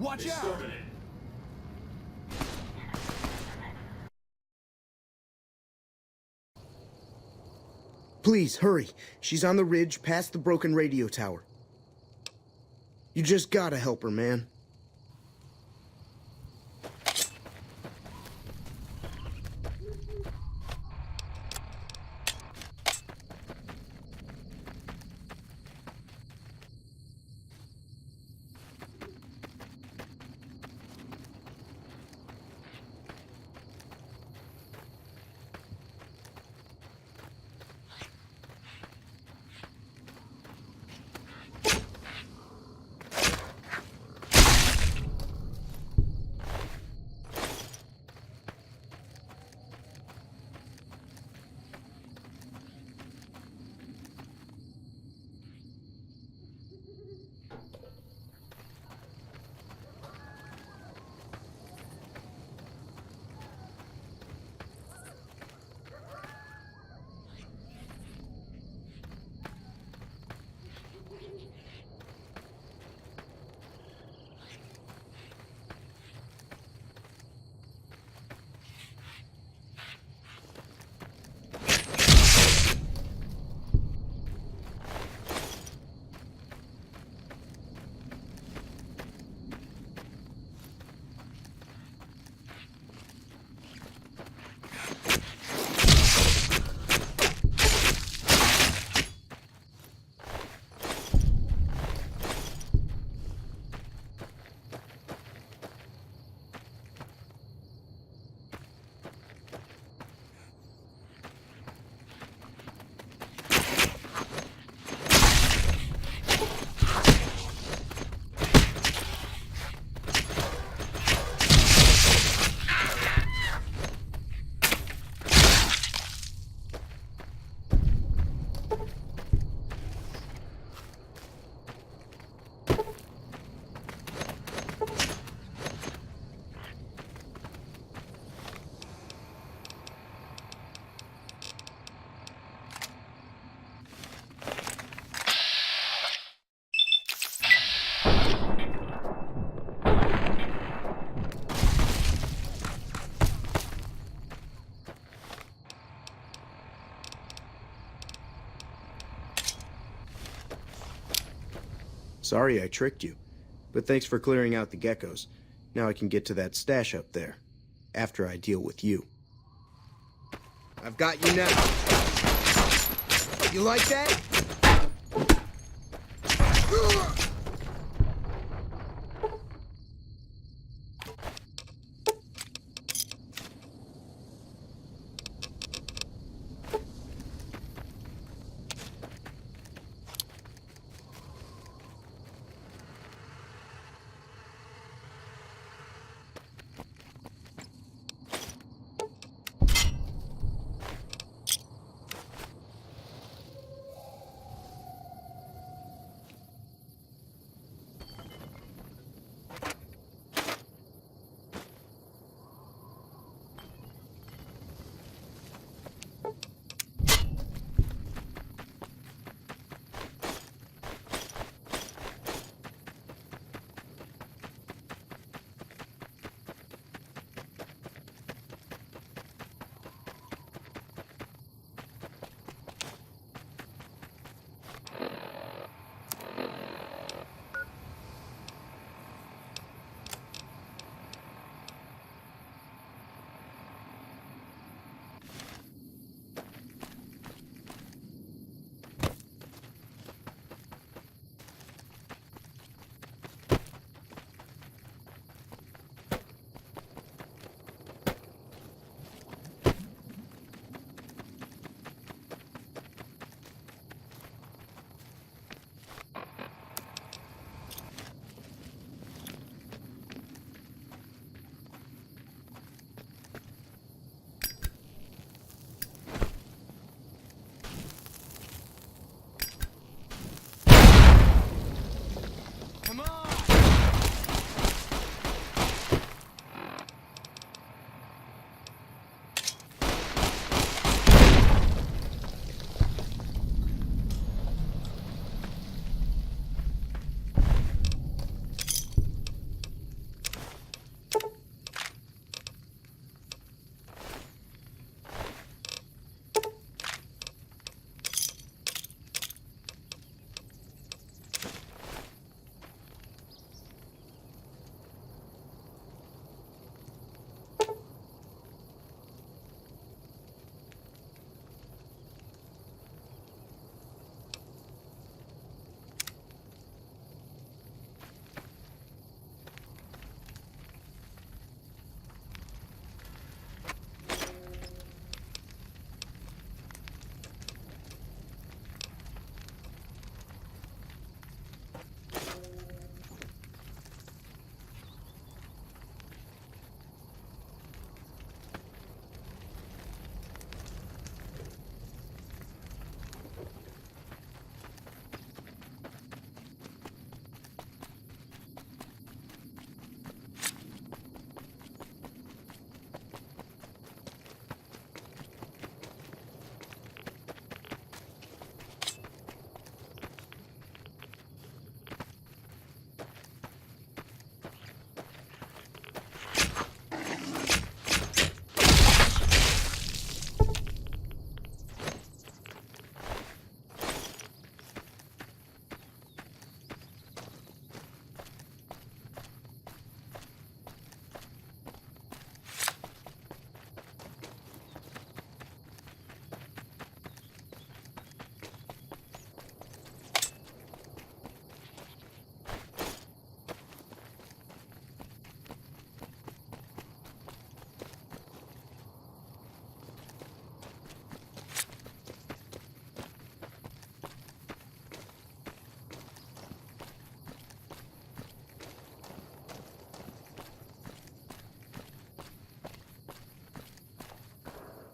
Watch out! Please, hurry. She's on the ridge past the broken radio tower. You just gotta help her, man. Sorry I tricked you, but thanks for clearing out the geckos. Now I can get to that stash up there, after I deal with you. I've got you now. You like that?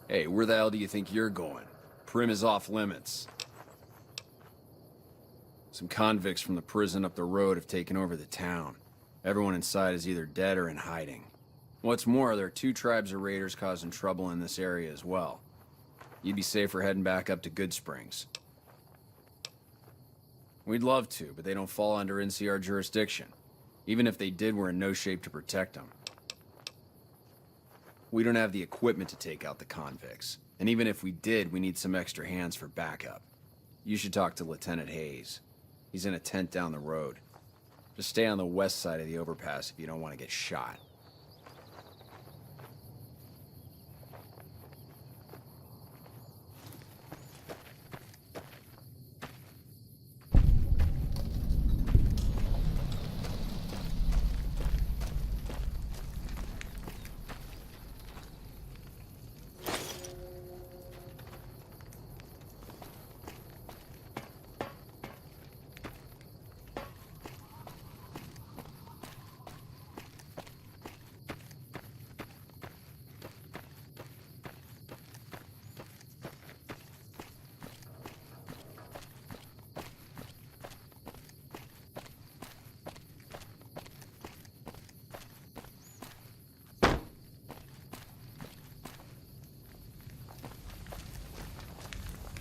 Hey, where the hell do you think you're going? Primm is off limits. Some convicts from the prison up the road have taken over the town. Everyone inside is either dead or in hiding. What's more, there are 2 tribes of raiders causing trouble in this area as well. You'd be safer heading back up to Good Springs. We'd love to, but they don't fall under NCR jurisdiction. Even if they did, we're in no shape to protect them. We don't have the equipment to take out the convicts. And even if we did, we need some extra hands for backup. You should talk to Lieutenant Hayes. He's in a tent down the road. Just stay on the west side of the overpass if you don't want to get shot.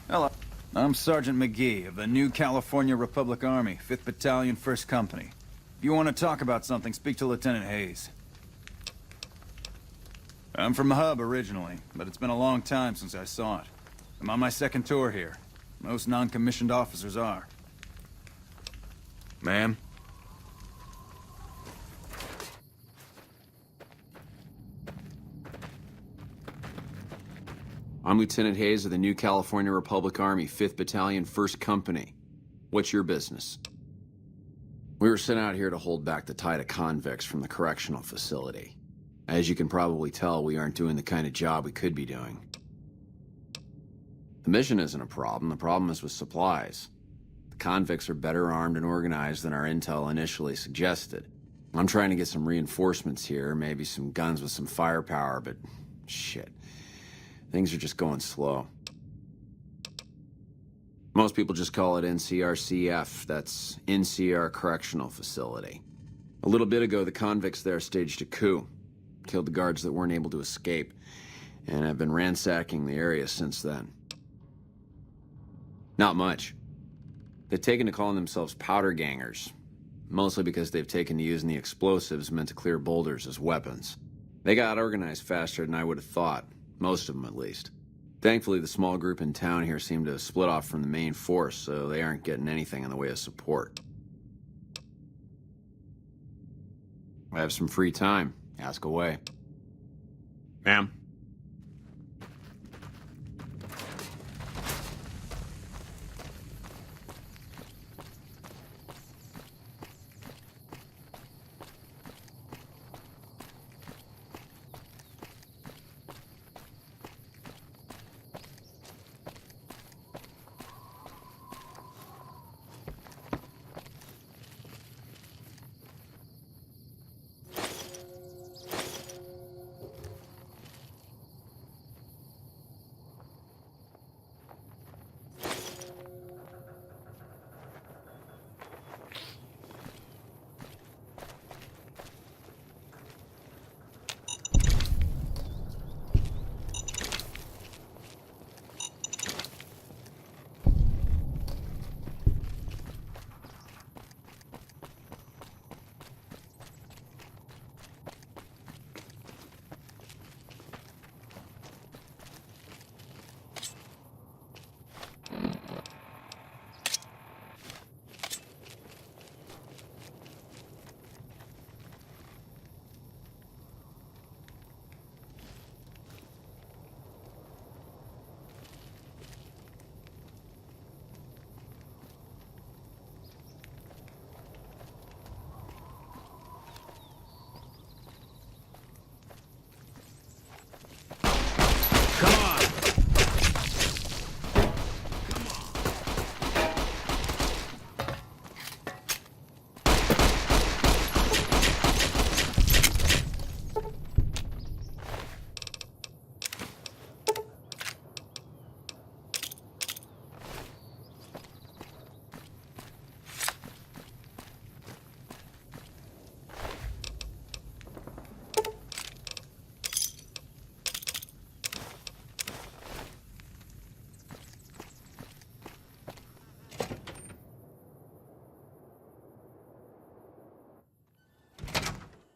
Hello. I'm Sergeant McGee of the New California Republic Army, 5th Battalion, 1st Company. If you want to talk about something, speak to Lieutenant Hayes. I'm from the hub originally, but it's been a long time since I saw it. I'm on my 2nd tour here. Most non-commissioned officers are. Ma'am? I'm Lieutenant Hayes of the New California Republic Army, 5th Battalion, 1st Company. What's your business? We were sent out here to hold back the tide of convicts from the correctional facility. As you can probably tell, we aren't doing the kind of job we could be doing. The mission isn't a problem. The problem is with supplies. The convicts are better armed and organized than our intel initially suggested. I'm trying to get some reinforcements here, maybe some guns with some firepower, but shit. Things are just going slow. Most people just call it NCRCF. That's NCR Correctional Facility. A little bit ago, the convicts there staged a coup. Killed the guards that weren't able to escape. And have been ransacking the area since then. Not much. They've taken to calling themselves powder gangers. Mostly because they've taken to using the explosives meant to clear boulders as weapons. They got organized faster than I would have thought. Most of them, at least. Thankfully, the small group in town here seem to have split off from the main force, so they aren't getting anything in the way of support. I have some free time. Ask away. Ma'am?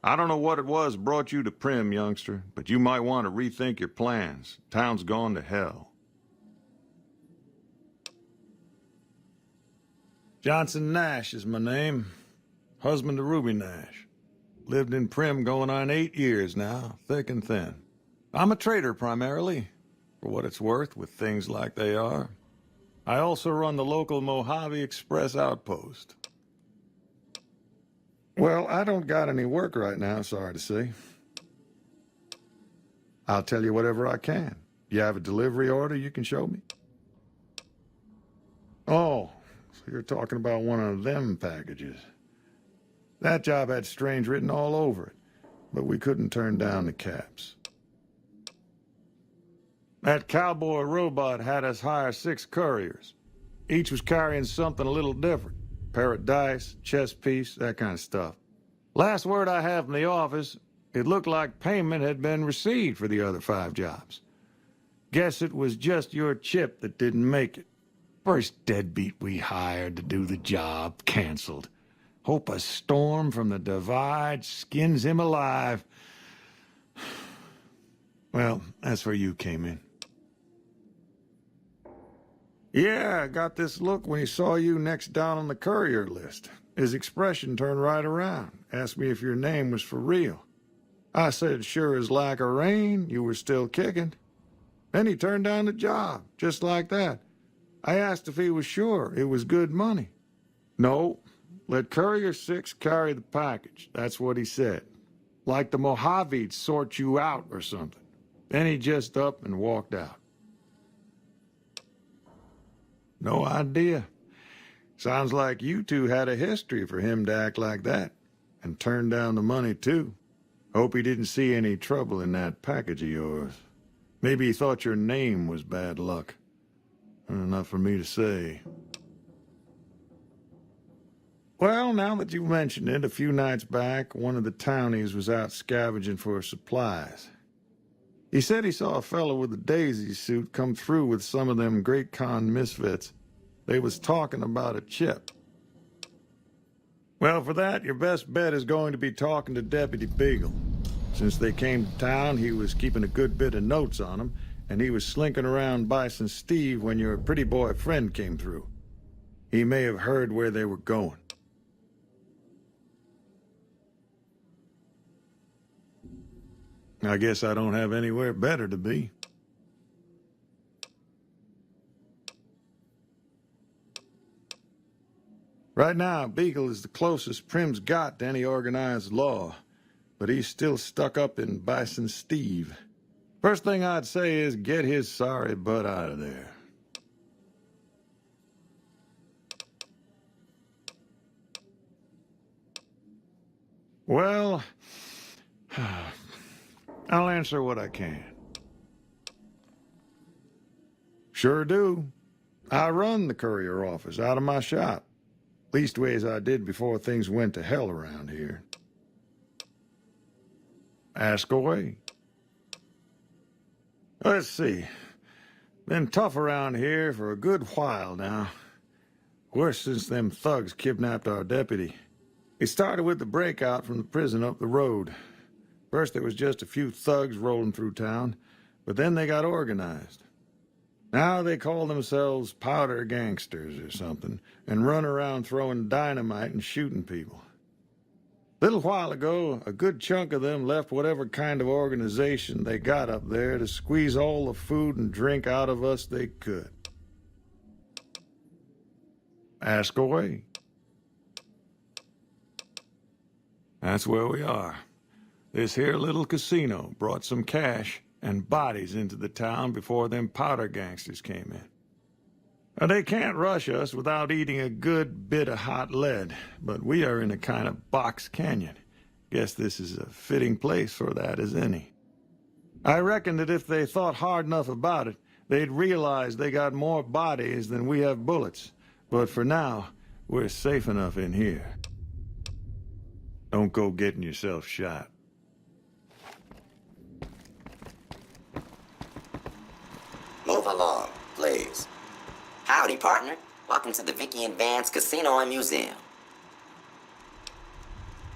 I don't know what it was brought you to Primm, youngster, but you might want to rethink your plans. Town's gone to hell. Johnson Nash is my name. Husband to Ruby Nash. Lived in Primm going on 8 years now, thick and thin. I'm a trader primarily, for what it's worth with things like they are. I also run the local Mojave Express outpost. Well, I don't got any work right now, sorry to say. I'll tell you whatever I can. You have a delivery order you can show me? Oh, so you're talking about one of them packages. That job had strange written all over it, but we couldn't turn down the caps. That cowboy robot had us hire 6 couriers. Each was carrying something a little different. Pair of dice, chess piece, that kind of stuff. Last word I have from the office, it looked like payment had been received for the other 5 jobs. Guess it was just your chip that didn't make it. First deadbeat we hired to do the job, canceled. Hope a storm from the divide skins him alive. Well, that's where you came in. Yeah, I got this look when he saw you next down on the courier list. His expression turned right around, asked me if your name was for real. I said, sure as lack of rain, you were still kicking. Then he turned down the job, just like that. I asked if he was sure it was good money. No, let Courier 6 carry the package, that's what he said. Like the Mojave'd sort you out or something. Then he just up and walked out. No idea. Sounds like you two had a history for him to act like that. And turn down the money, too. Hope he didn't see any trouble in that package of yours. Maybe he thought your name was bad luck. Enough for me to say. Well, now that you've mentioned it, a few nights back, one of the townies was out scavenging for supplies. He said he saw a fellow with a daisy suit come through with some of them Great Con misfits. They was talking about a chip. Well, for that, your best bet is going to be talking to Deputy Beagle. Since they came to town, he was keeping a good bit of notes on them, and he was slinking around Bison Steve when your pretty boy friend came through. He may have heard where they were going. I guess I don't have anywhere better to be. Right now, Beagle is the closest Primm's got to any organized law, but he's still stuck up in Bison Steve. First thing I'd say is get his sorry butt out of there. Well, I'll answer what I can. Sure do. I run the courier office out of my shop. Leastways I did before things went to hell around here. Ask away. Let's see. Been tough around here for a good while now. Worse since them thugs kidnapped our deputy. It started with the breakout from the prison up the road. First there was just a few thugs rolling through town, but then they got organized. Now they call themselves powder gangsters or something, and run around throwing dynamite and shooting people. Little while ago, a good chunk of them left whatever kind of organization they got up there to squeeze all the food and drink out of us they could. Ask away. That's where we are. This here little casino brought some cash and bodies into the town before them powder gangsters came in. Now, they can't rush us without eating a good bit of hot lead, but we are in a kind of box canyon. Guess this is a fitting place for that as any. I reckon that if they thought hard enough about it, they'd realize they got more bodies than we have bullets. But for now, we're safe enough in here. Don't go getting yourself shot. Move along, please. Howdy, partner. Welcome to the Vicky and Vance Casino and Museum.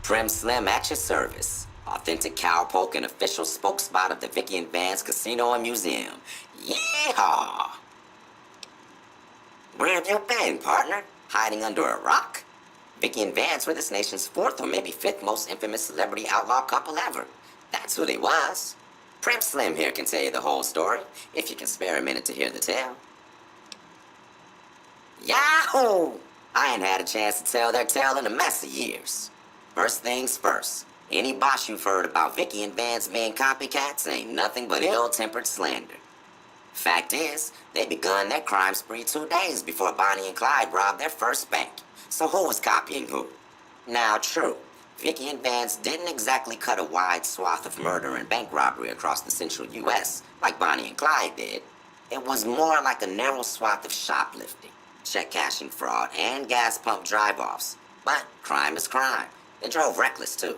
Primm Slim at your service. Authentic cowpoke and official spokesspot of the Vicky and Vance Casino and Museum. Yeehaw! Where have you been, partner? Hiding under a rock? Vicky and Vance were this nation's fourth or maybe fifth most infamous celebrity outlaw couple ever. That's who they was. Primm Slim here can tell you the whole story, if you can spare a minute to hear the tale. Yahoo! I ain't had a chance to tell their tale in a mess of years. First things first, any boss you've heard about Vicky and Vance being copycats ain't nothing but ill-tempered slander. Fact is, they begun their crime spree 2 days before Bonnie and Clyde robbed their first bank. So who was copying who? Now, true, Vicky and Vance didn't exactly cut a wide swath of murder and bank robbery across the central U.S. like Bonnie and Clyde did. It was more like a narrow swath of shoplifting, check cashing fraud, and gas pump drive-offs. But crime is crime. They drove reckless, too.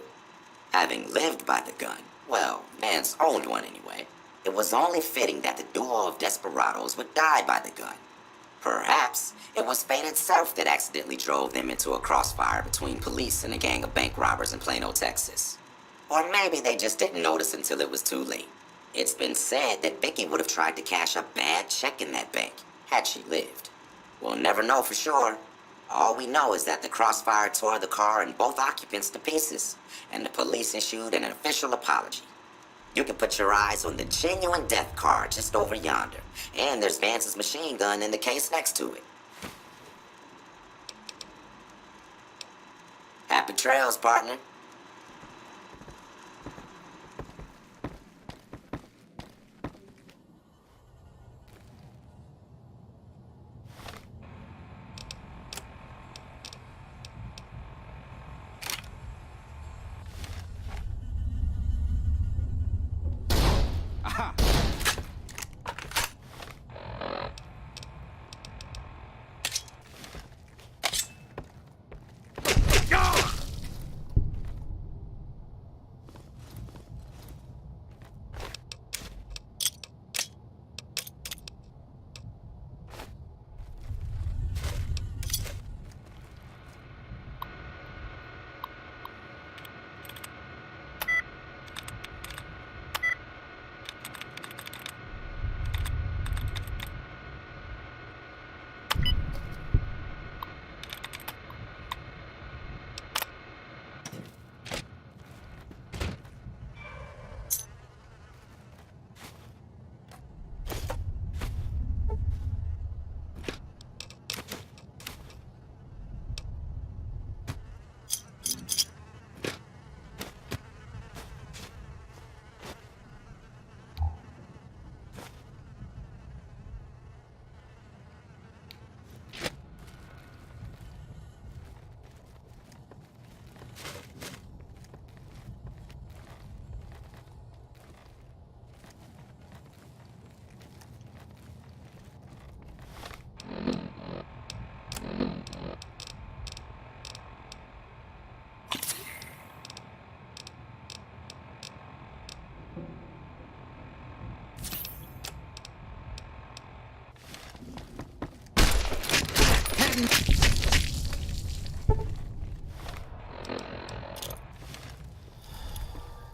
Having lived by the gun, well, Vance owned one anyway, it was only fitting that the duo of desperados would die by the gun. Perhaps it was fate itself that accidentally drove them into a crossfire between police and a gang of bank robbers in Plano, Texas. Or maybe they just didn't notice until it was too late. It's been said that Vicky would have tried to cash a bad check in that bank, had she lived. We'll never know for sure. All we know is that the crossfire tore the car and both occupants to pieces, and the police issued an official apology. You can put your eyes on the genuine death car just over yonder, and there's Vance's machine gun in the case next to it. Happy trails, partner.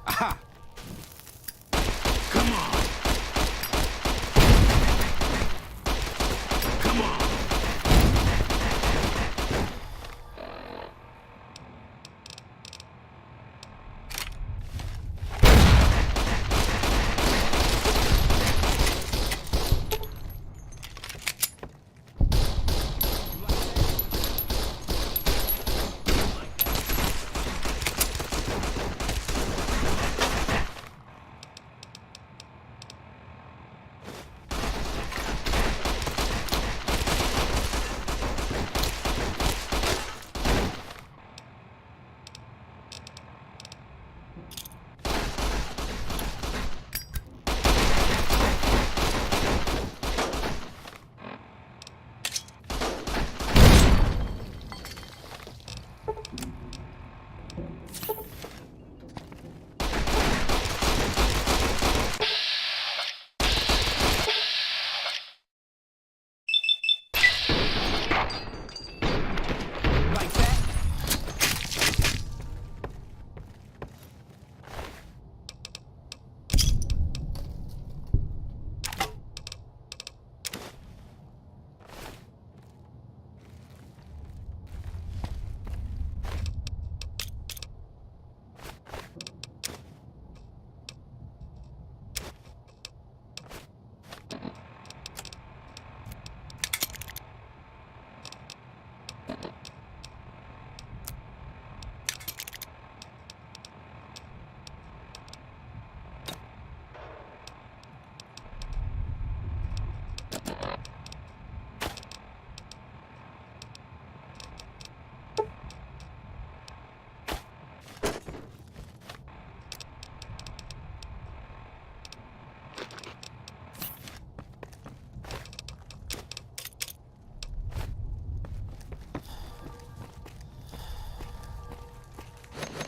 Aha! Come on. Come on.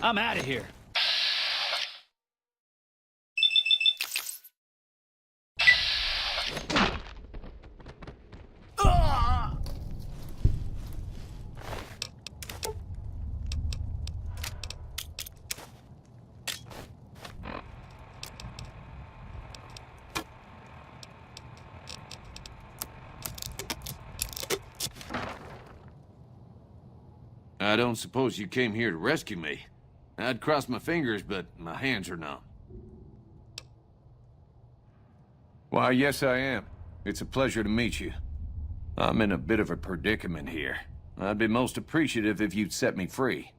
I'm out of here. I don't suppose you came here to rescue me. I'd cross my fingers, but my hands are numb. Why, yes I am. It's a pleasure to meet you. I'm in a bit of a predicament here. I'd be most appreciative if you'd set me free.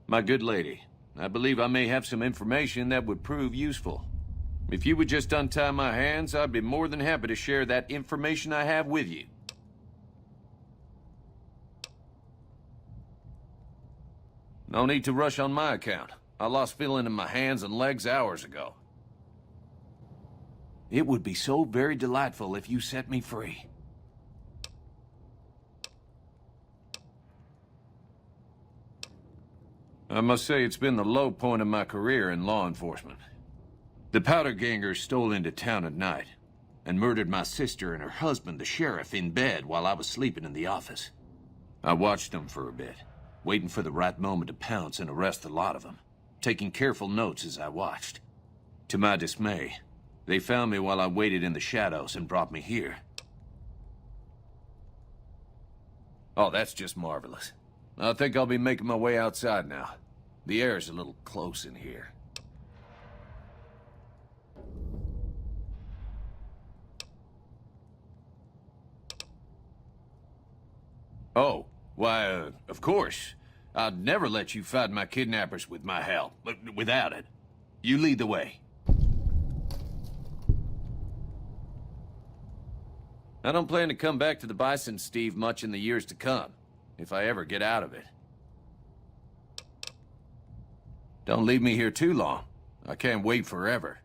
My good lady, I believe I may have some information that would prove useful. If you would just untie my hands, I'd be more than happy to share that information I have with you. No need to rush on my account. I lost feeling in my hands and legs hours ago. It would be so very delightful if you set me free. I must say it's been the low point of my career in law enforcement. The powder gangers stole into town at night and murdered my sister and her husband, the sheriff, in bed while I was sleeping in the office. I watched them for a bit, waiting for the right moment to pounce and arrest the lot of them, taking careful notes as I watched. To my dismay, they found me while I waited in the shadows and brought me here. Oh, that's just marvelous. I think I'll be making my way outside now. The air's a little close in here. Oh, why, of course. I'd never let you fight my kidnappers with my help, but without it. You lead the way. I don't plan to come back to the Bison, Steve, much in the years to come, if I ever get out of it. Don't leave me here too long. I can't wait forever.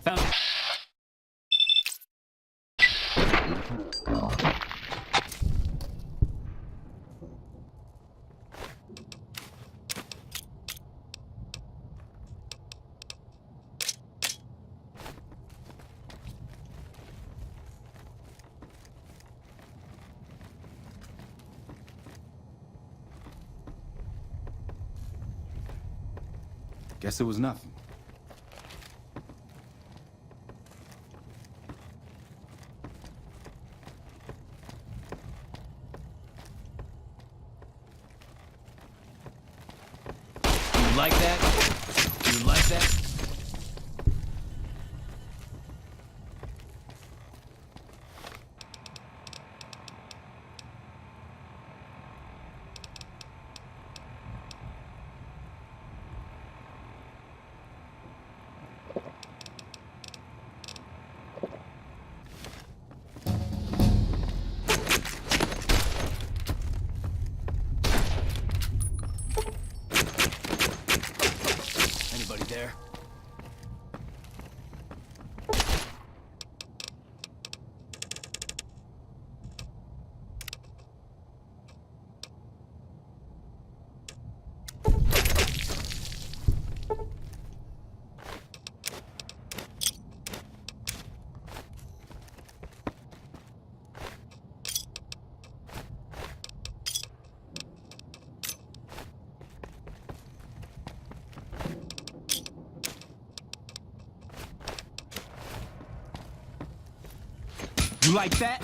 Found it. Guess it was nothing. You like that? You like that? Anybody there? You like that?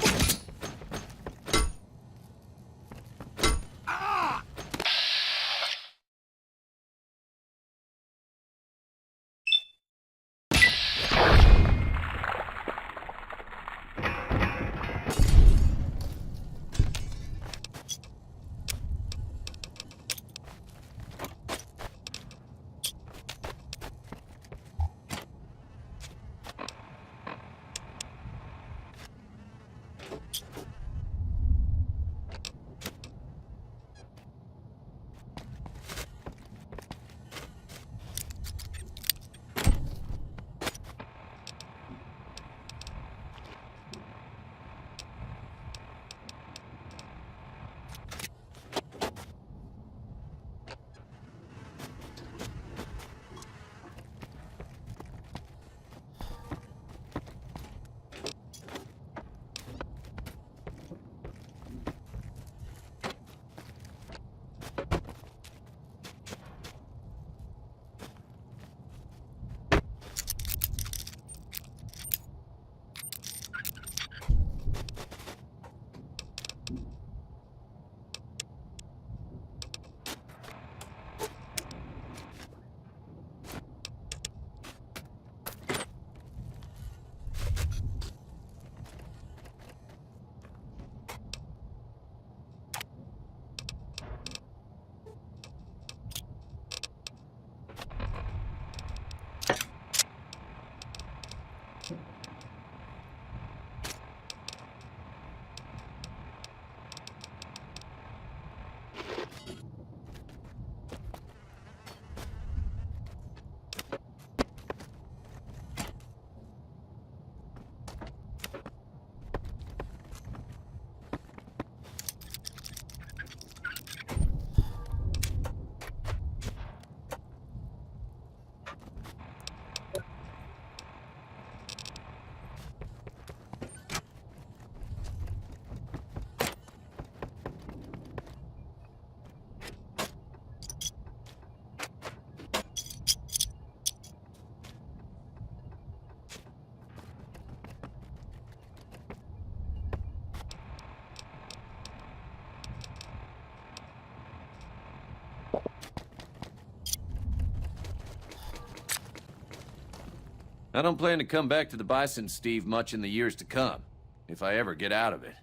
I don't plan to come back to the Bison, Steve, much in the years to come, if I ever get out of it.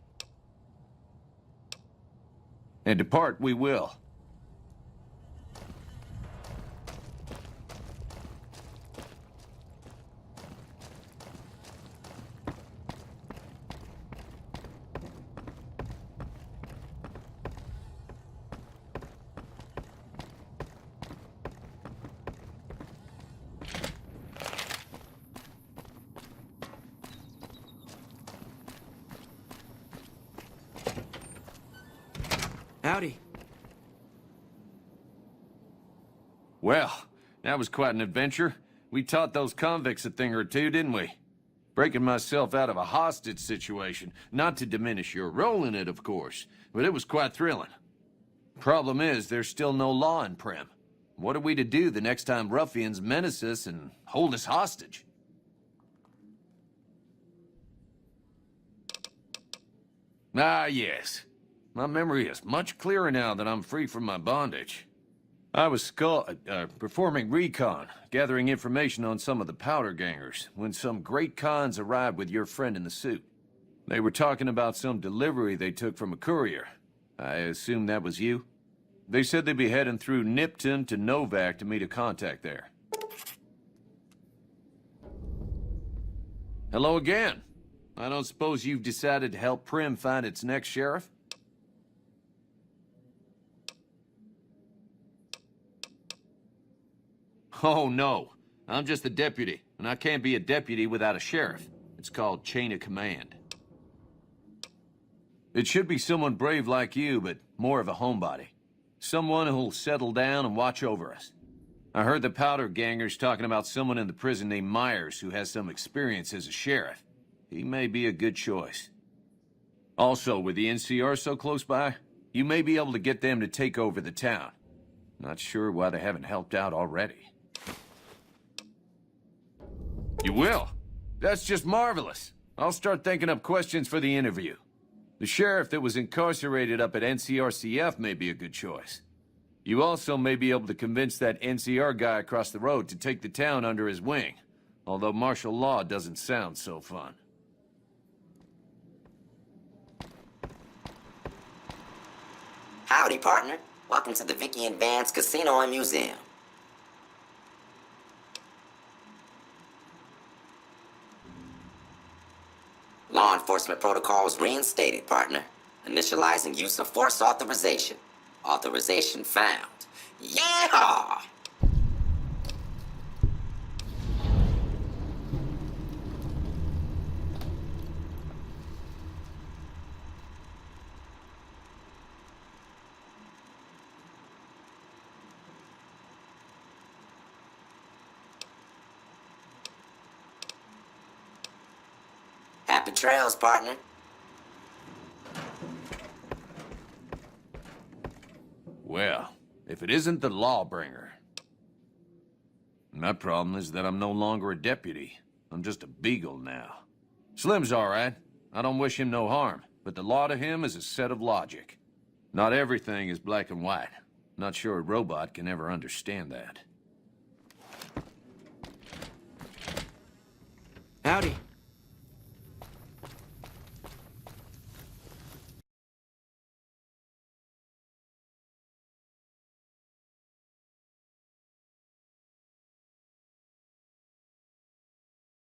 And depart we will. Howdy. Well, that was quite an adventure. We taught those convicts a thing or two, didn't we? Breaking myself out of a hostage situation. Not to diminish your role in it, of course, but it was quite thrilling. Problem is, there's still no law in Primm. What are we to do the next time ruffians menace us and hold us hostage? Ah, yes. My memory is much clearer now that I'm free from my bondage. I was performing recon, gathering information on some of the powder gangers, when some great cons arrived with your friend in the suit. They were talking about some delivery they took from a courier. I assume that was you? They said they'd be heading through Nipton to Novak to meet a contact there. Hello again. I don't suppose you've decided to help Primm find its next sheriff? Oh, no. I'm just a deputy, and I can't be a deputy without a sheriff. It's called chain of command. It should be someone brave like you, but more of a homebody. Someone who'll settle down and watch over us. I heard the powder gangers talking about someone in the prison named Myers who has some experience as a sheriff. He may be a good choice. Also, with the NCR so close by, you may be able to get them to take over the town. Not sure why they haven't helped out already. You will? That's just marvelous. I'll start thinking up questions for the interview. The sheriff that was incarcerated up at NCRCF may be a good choice. You also may be able to convince that NCR guy across the road to take the town under his wing, although martial law doesn't sound so fun. Howdy, partner. Welcome to the Vicky and Vance Casino and Museum. Law enforcement protocols reinstated, partner. Initializing use of force authorization. Authorization found. Yeehaw! Happy trails, partner. Well, if it isn't the lawbringer. My problem is that I'm no longer a deputy. I'm just a beagle now. Slim's all right. I don't wish him no harm, but the law to him is a set of logic. Not everything is black and white. Not sure a robot can ever understand that. Howdy.